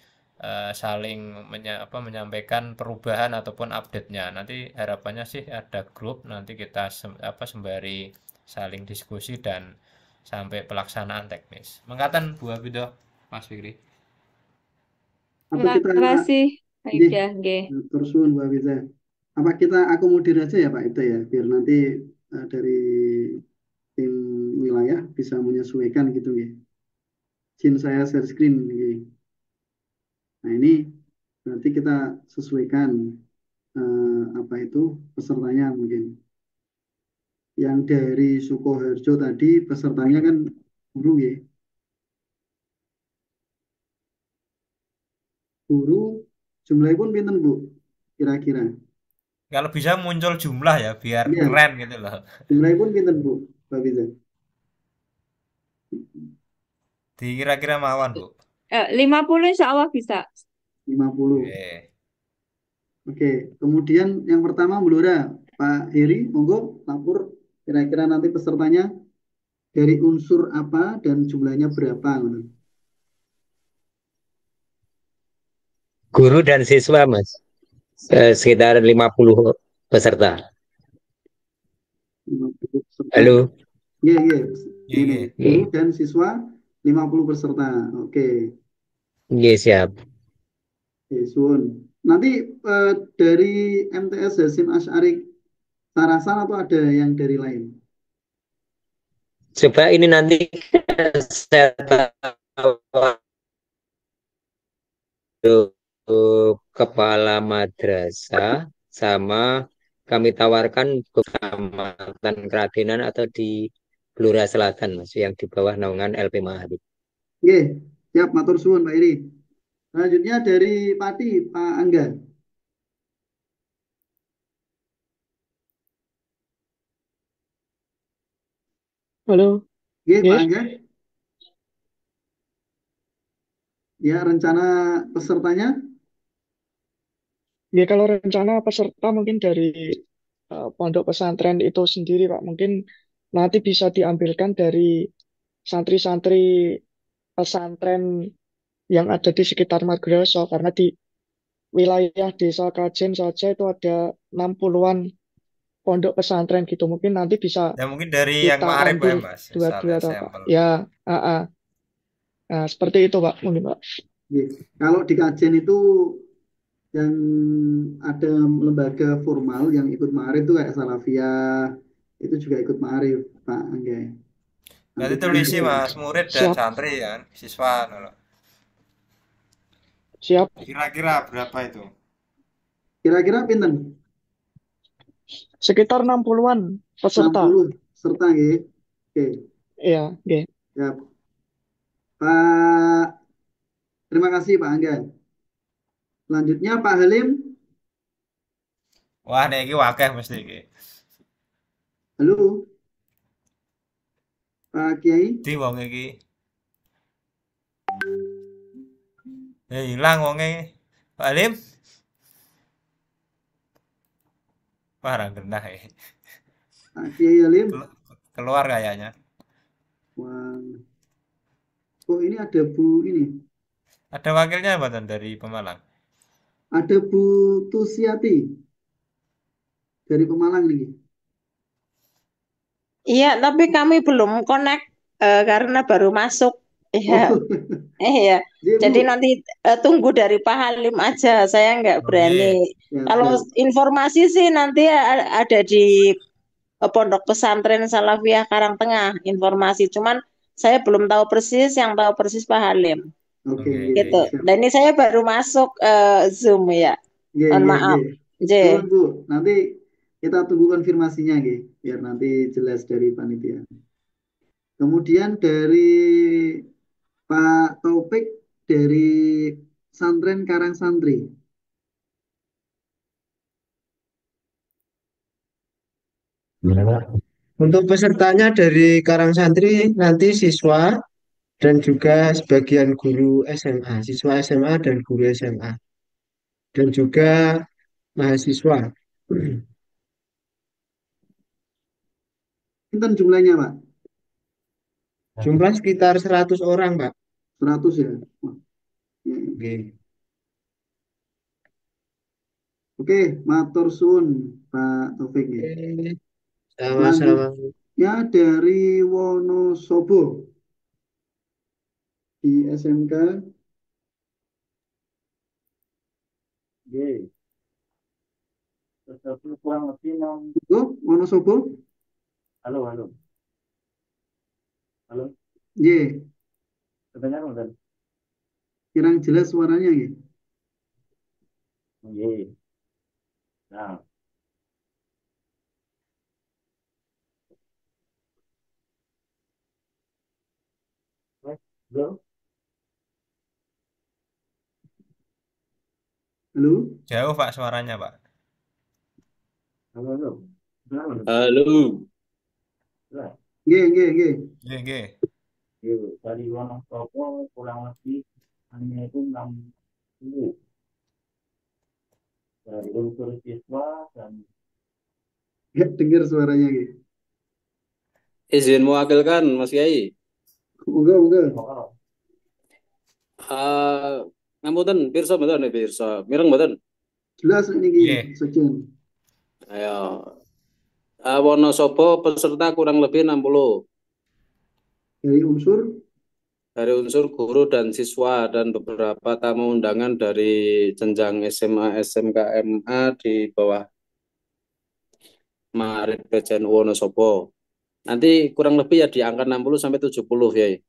saling menyampaikan perubahan ataupun update-nya. Nanti harapannya sih ada grup, nanti kita sembari saling diskusi dan sampai pelaksanaan teknis. Mengatakan Bu Abido, Mas Fikri. Apa kita Terima kasih Pak nggih, Ida. Nggih. terus suwun Bu Abida. Apa kita akomodir aja ya Pak Ida ya, biar nanti dari tim wilayah bisa menyesuaikan gitu nggih. Izin saya share screen nggih. Nah, ini berarti kita sesuaikan apa itu pesertanya mungkin. Yang dari Sukoharjo tadi pesertanya kan Guru ya. Guru jumlahnya pun pinten Bu? Kira-kira. Kalau bisa muncul jumlah ya biar Iya, keren gitu loh. jumlahnya pun pinten Bu? Mbak Biza. Dikira-kira mawon, Bu. 50 insya Allah bisa. 50. Oke. Oke, kemudian yang pertama Blora, Pak Heri, monggo lapor kira-kira nanti pesertanya dari unsur apa dan jumlahnya berapa. Guru dan siswa, Mas. Sekitar 50 peserta. 50 peserta. Halo. Iya, iya. Iya, Ini iya. guru dan siswa 50 peserta. Oke. Iya, siap. Oke, suwun. Nanti dari MTS Hasim Asy'ari Sarasan atau ada yang dari lain? Coba ini nanti saya tahu kepala madrasah sama kami tawarkan Kecamatan Keradenan atau di Blora Selatan, Mas, yang di bawah naungan LP Maharib. Oke, siap matur suwun Pak Iri. Selanjutnya dari Pati, Pak Angga. Halo, Oke, Pak yes. Angga. Ya, rencana pesertanya? Ya kalau rencana peserta mungkin dari pondok pesantren itu sendiri, Pak. Mungkin nanti bisa diambilkan dari santri-santri pesantren yang ada di sekitar madrasah karena di wilayah desa Kajen saja itu ada 60-an pondok pesantren gitu. Mungkin nanti bisa Ya mungkin dari yang kita Ma'arif ambil ya, Mas. dua-dua, Misalnya Pak. sampel. Ya, nah, seperti itu, Pak. Mungkin, Pak. Oke. Kalau di Kajen itu yang ada lembaga formal yang ikut Ma'arif itu kayak Salafiyah, itu juga ikut Ma'arif, Pak Angga. Nanti Nanti tulis sih, Mas, murid dan Siap, santri kan, siswa. Gitu. siap. Kira-kira berapa itu? kira-kira pinten? Sekitar 60-an peserta. 60 serta ya. Oke, Iya, oke. ya. Pak, terima kasih Pak Angga. Selanjutnya Pak Halim. Wah, nih iki wakeh mesti iki. Halo, Pak Kiai. Di wong iki. Hilang wonge. Pak Alim. Wah, ra genah ya. Pak Kiai Halim. Keluar kayaknya. Wah. Oh, ini ada Bu ini. Ada wakilnya Mbak dari Pemalang. Ada Bu Tusiati dari Pemalang nih. Iya, tapi kami belum connect karena baru masuk. Iya, Oh, iya. iya, Jadi Bu. nanti tunggu dari Pak Halim aja. Saya nggak Oh, berani. iya. Ya, Kalau siap. informasi sih nanti ada di Pondok Pesantren Salafiyah Karangtengah informasi. Cuman saya belum tahu persis. Yang tahu persis Pak Halim. Oke, Oke, iya, Gitu. siap. Dan ini saya baru masuk Zoom ya. Iya, Mohon iya, iya. maaf. J. Suwun, Bu. Nanti kita tunggu konfirmasinya, nggih, biar nanti jelas dari panitia. Kemudian dari Pak Taufik dari Santren Karang Santri. Untuk pesertanya dari Karang Santri nanti siswa dan juga sebagian guru SMA, siswa SMA dan guru SMA, dan juga mahasiswa. Pinten jumlahnya, Pak? Jumlah sekitar 100 orang, Pak. 100 ya. Wah, iya, iya. Oke. Oke, matur suwun Pak Taufik. Ya. Oke, sama-sama. Selanjutnya dari Wonosobo di SMK. Oke. Terus kurang lebih Oh, Wonosobo. halo, halo, halo. Ye, Sebentar, sebentar. kurang jelas suaranya ya. Oke. Nah, Halo? Jauh Pak suaranya Pak. Halo. Nggih, nggih, nggih. Nggih, nggih. Dari Wonosobo kurang lebih hanya itu 60 dari unsur siswa dan Ya, dengar suaranya nggih. izin mewakilkan Mas Kiai. Moga, moga. Ngapunten pirsa mboten pirsa. Mireng mboten? Jelas niki, Nggih. Sekjen. Ayo. Wonosobo peserta kurang lebih 60 Dari unsur guru dan siswa dan beberapa tamu undangan dari jenjang SMA SMK MA di bawah Marit PCN Wonosobo. Nanti kurang lebih ya di angka 60 sampai 70 ya.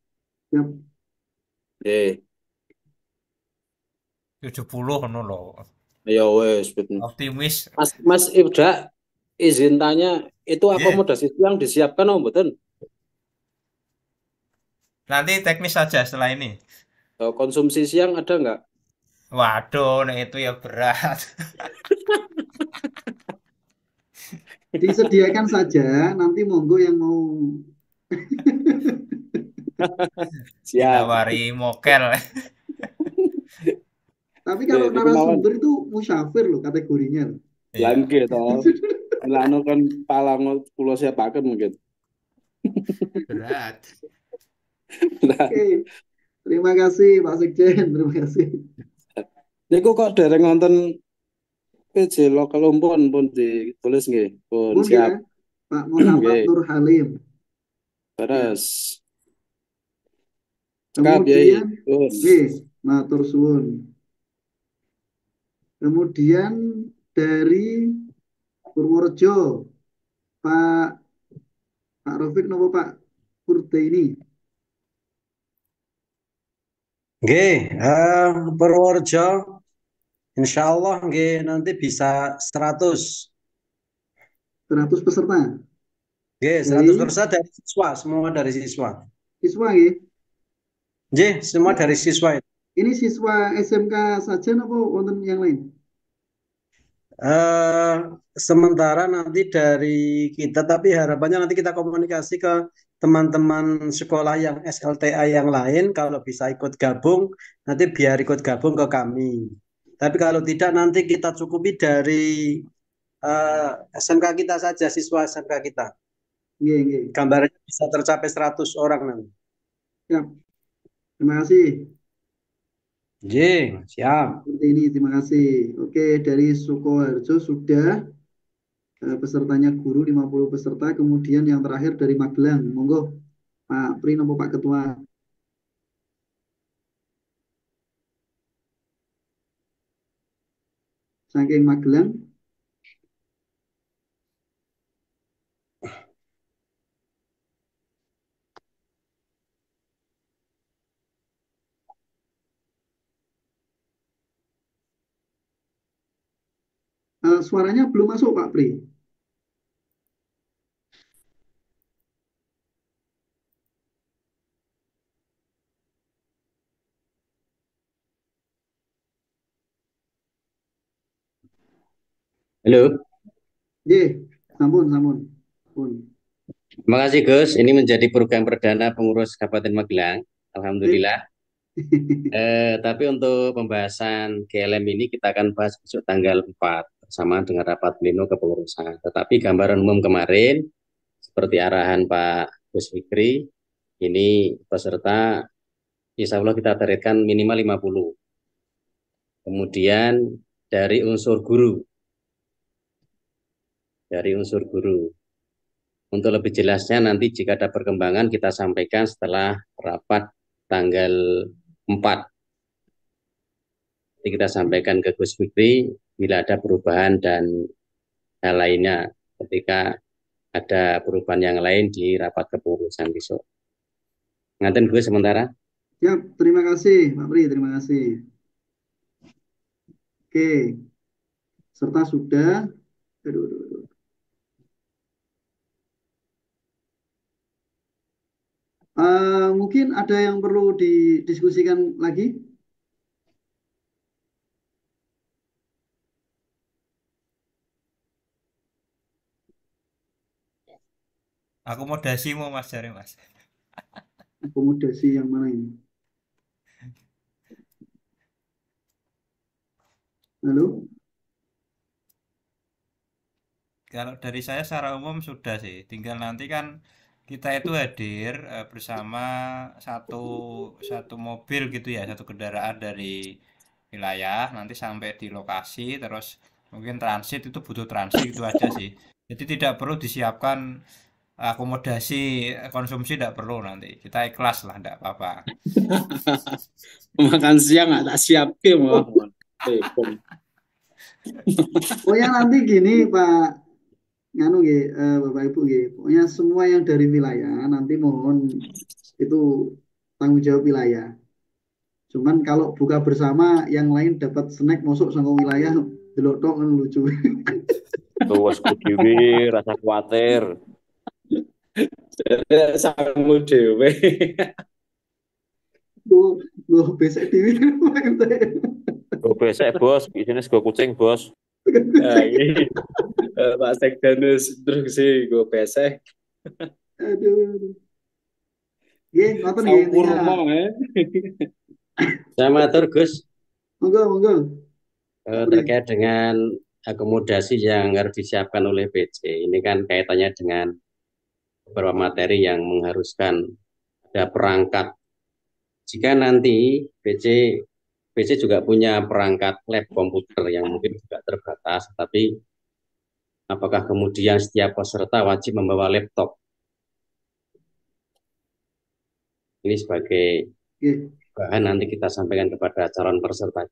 Siap. Nggih. 70 ngono lho. Ya wes, Optimis. Mas Ibda, izin tanya, itu Nggih. akomodasi siang disiapkan oh mboten? Nanti teknis saja setelah ini. Konsumsi siang ada nggak? Waduh, nah itu ya berat. Disediakan saja, nanti monggo yang mau. Siap. Ditawari mokel. Tapi kalau Nggih, narasumber itu musyafir loh kategorinya. Lah nggih toh. Lano kan palang kula siapaken mungkin. Berat. Oke. Terima kasih Pak Sekjen, terima kasih. Niku kok dereng ngonten PJ lokal pun ditulis nggih. Pun Pun siap. ya, Pak Muhammad Nggih. Nur Halim. Terus. Kemudian, matur suwun. Kemudian dari Purworejo, Pak Rafiq nopo Pak Purte ini. Nggih, Purworejo insya Allah nggih nanti bisa 100. 100 peserta. Nggih, 100 peserta dari siswa, semua dari siswa. Siswa nggih? Nggih, semua dari siswa itu. Ini siswa SMK saja apa wonten yang lain? Sementara nanti dari kita, tapi harapannya nanti kita komunikasi ke teman-teman sekolah yang SLTA yang lain, kalau bisa ikut gabung, nanti biar ikut gabung ke kami. Tapi kalau tidak, nanti kita cukupi dari SMK kita saja, siswa SMK kita. Gambarnya bisa tercapai 100 orang nanti. Siap. Terima kasih. Siap. Seperti ini, terima kasih. Oke, dari Sukoharjo sudah pesertanya guru 50 peserta, kemudian yang terakhir dari Magelang. Monggo Pak Pri nopo Pak Ketua. Saking Magelang. Suaranya belum masuk Pak Pri. Halo. Sampun. Terima kasih Gus. Ini menjadi program perdana pengurus Kabupaten Magelang. Alhamdulillah. Tapi untuk pembahasan GLM ini kita akan bahas besok tanggal 4 bersama dengan rapat pleno kepengurusan. Tetapi gambaran umum kemarin seperti arahan Pak Gus Fikri, ini peserta insya Allah kita targetkan minimal 50. Kemudian dari unsur guru. Untuk lebih jelasnya nanti jika ada perkembangan kita sampaikan setelah rapat tanggal 4. Nanti kita sampaikan ke Gus Fikri bila ada perubahan dan hal lainnya ketika ada perubahan yang lain di rapat kepengurusan besok. Ngaten gue sementara. Ya, terima kasih Pak Pri, terima kasih. Oke, serta sudah. Mungkin ada yang perlu didiskusikan lagi? Akomodasimu Mas cari Mas. Akomodasi yang mana ini? Halo? Kalau dari saya secara umum sudah sih, tinggal nanti kan kita itu hadir bersama satu satu mobil gitu ya, satu kendaraan dari wilayah, nanti sampai di lokasi, terus mungkin transit itu butuh transit itu aja sih. Jadi tidak perlu disiapkan akomodasi konsumsi, tidak perlu nanti. Kita ikhlas lah, tidak apa-apa. Makan siang nggak tak siapin malah. Pokoknya nanti gini Pak, nganu Bapak Ibu pokoknya semua yang dari wilayah nanti mohon itu tanggung jawab wilayah. Cuman kalau buka bersama yang lain dapat snack masuk sama wilayah delok tok kan lucu. Tuh wes kudewi rasa khawatir. Sangu dewe. Lu besok dewi. Gue besek bos, isinya sego kucing bos. Nah, ini Pak Sekdanus instruksi gue pesek. Aduh. Ngoten Saung intinya. kurma Saya matur Gus. Monggo. Terkait dengan akomodasi yang harus disiapkan oleh PC. Ini kan kaitannya dengan beberapa materi yang mengharuskan ada perangkat. Jika nanti PC juga punya perangkat lab komputer yang mungkin juga terbatas, tapi apakah kemudian setiap peserta wajib membawa laptop? Ini sebagai bahan nanti kita sampaikan kepada calon peserta.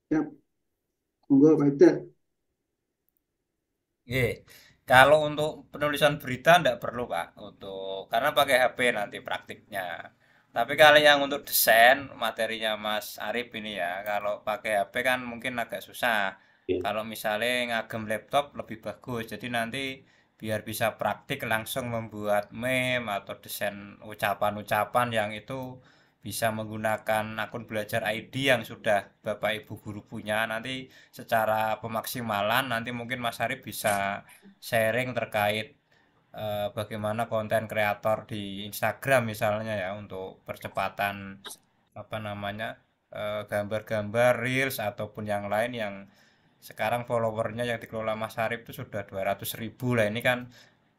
Siap. Monggo Pak Ibda. Kalau untuk penulisan berita tidak perlu Pak, karena pakai HP nanti praktiknya. Tapi kalau yang untuk desain materinya Mas Arif ini ya, kalau pakai HP kan mungkin agak susah. Kalau misalnya ngagem laptop lebih bagus, jadi nanti biar bisa praktik langsung membuat meme atau desain ucapan-ucapan yang itu bisa menggunakan akun belajar ID yang sudah Bapak Ibu guru punya. Nanti secara pemaksimalan nanti mungkin Mas Arif bisa sharing terkait bagaimana konten kreator di Instagram misalnya ya, untuk percepatan apa namanya gambar-gambar reels ataupun yang lain yang sekarang followernya yang dikelola Mas Arif itu sudah 200.000 lah. Ini kan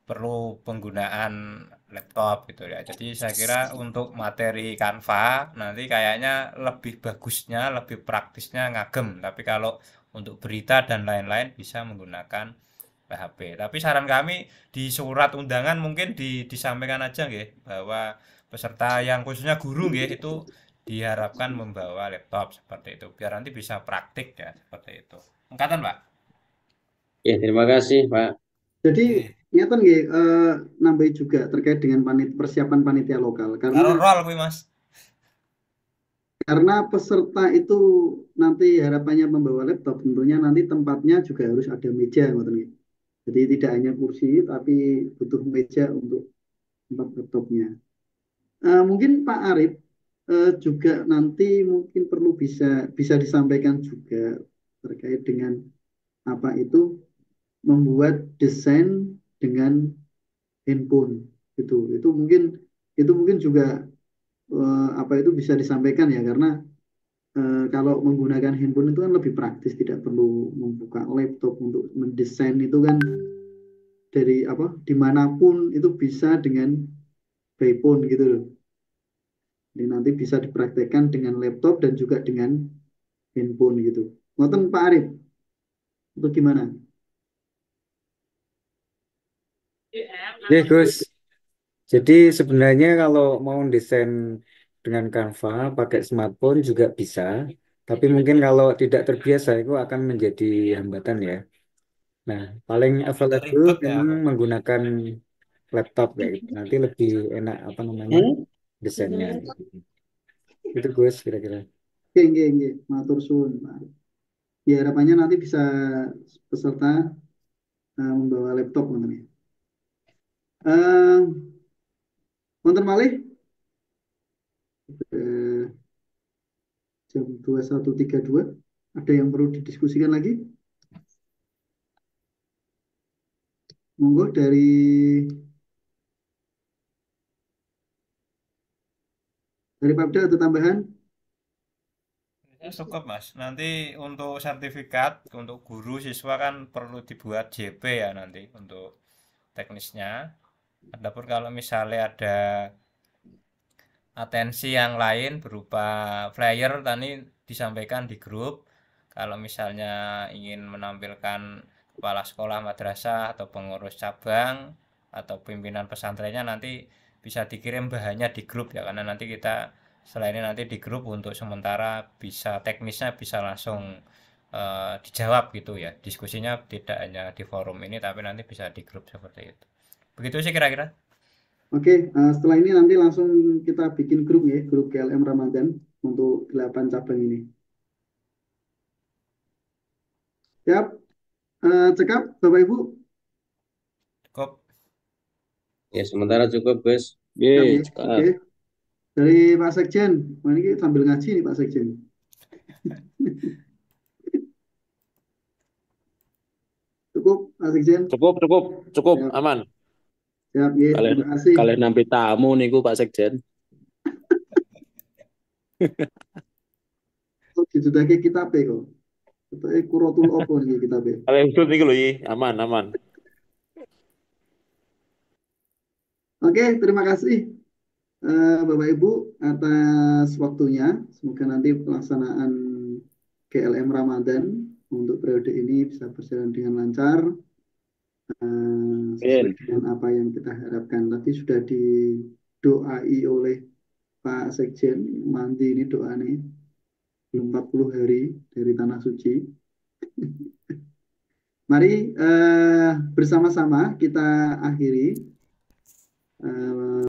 perlu penggunaan laptop gitu ya. Jadi saya kira untuk materi Canva nanti kayaknya lebih bagusnya, lebih praktisnya ngagem. Tapi kalau untuk berita dan lain-lain bisa menggunakan PHP. Tapi saran kami di surat undangan mungkin disampaikan aja nggih, bahwa peserta yang khususnya guru nggih itu diharapkan membawa laptop seperti itu. Biar nanti bisa praktik ya seperti itu. Angkatan Pak. Ya, terima kasih Pak. Jadi ngeten nggih nambahi juga terkait dengan persiapan panitia lokal karena rol Mas. Karena peserta itu nanti harapannya membawa laptop, tentunya nanti tempatnya juga harus ada meja, ngoten nggih. Jadi tidak hanya kursi, tapi butuh meja untuk tempat laptopnya. Mungkin Pak Arif juga nanti mungkin perlu bisa disampaikan juga terkait dengan apa itu membuat desain dengan handphone gitu. Itu mungkin juga apa itu bisa disampaikan ya, karena kalau menggunakan handphone itu kan lebih praktis, tidak perlu membuka laptop untuk mendesain, itu kan dari apa dimanapun itu bisa dengan by phone gitu loh. Jadi nanti bisa dipraktekkan dengan laptop dan juga dengan handphone gitu. Ngoten Pak Arif, itu gimana? Gus. Jadi sebenarnya kalau mau desain dengan Canva pakai smartphone juga bisa, tapi mungkin kalau tidak terbiasa itu akan menjadi hambatan ya. Nah, paling available memang menggunakan laptop kayak gitu. Nanti lebih enak apa namanya desainnya. Itu Gus kira-kira. Oke, matur suwun Pak Arif. Ya harapannya nanti bisa peserta membawa laptop nanti. Wonten malih eh, jam 21.32. Ada yang perlu didiskusikan lagi? Monggo dari Papda atau tambahan? Ya, cukup Mas. Nanti untuk sertifikat untuk guru siswa kan perlu dibuat JP ya nanti untuk teknisnya. Adapun kalau misalnya ada atensi yang lain berupa flyer tadi disampaikan di grup. Kalau misalnya ingin menampilkan kepala sekolah madrasah atau pengurus cabang atau pimpinan pesantrennya nanti bisa dikirim bahannya di grup ya, karena nanti kita selain ini nanti di grup untuk sementara bisa teknisnya bisa langsung dijawab gitu ya. Diskusinya tidak hanya di forum ini tapi nanti bisa di grup seperti itu. Begitu sih kira-kira. Oke, setelah ini nanti langsung kita bikin grup ya, grup GLM Ramadan untuk 8 cabang ini. Siap? Cekap, Bapak Ibu? Cukup. Ya, sementara cukup, Gus. Siap ya? Cekap. Oke. Dari Pak Sekjen, ini kita sambil ngaji nih Pak Sekjen. Cukup, Pak Sekjen? Cukup, Siap. aman. Siap, ya. Terima kasih. Kalian nampi tamu niku Pak Sekjen. Oh, dijudake kitab kok. Kita Quratul opo nih kitab. Kalian ikut nih lho, aman. Oke, terima kasih Bapak Ibu atas waktunya. Semoga nanti pelaksanaan GLM Ramadan untuk periode ini bisa berjalan dengan lancar, sesuai dengan apa yang kita harapkan. Tadi sudah didoai oleh Pak Sekjen, mandi ini doa nih, belum 40 hari dari Tanah Suci. Mari bersama-sama kita akhiri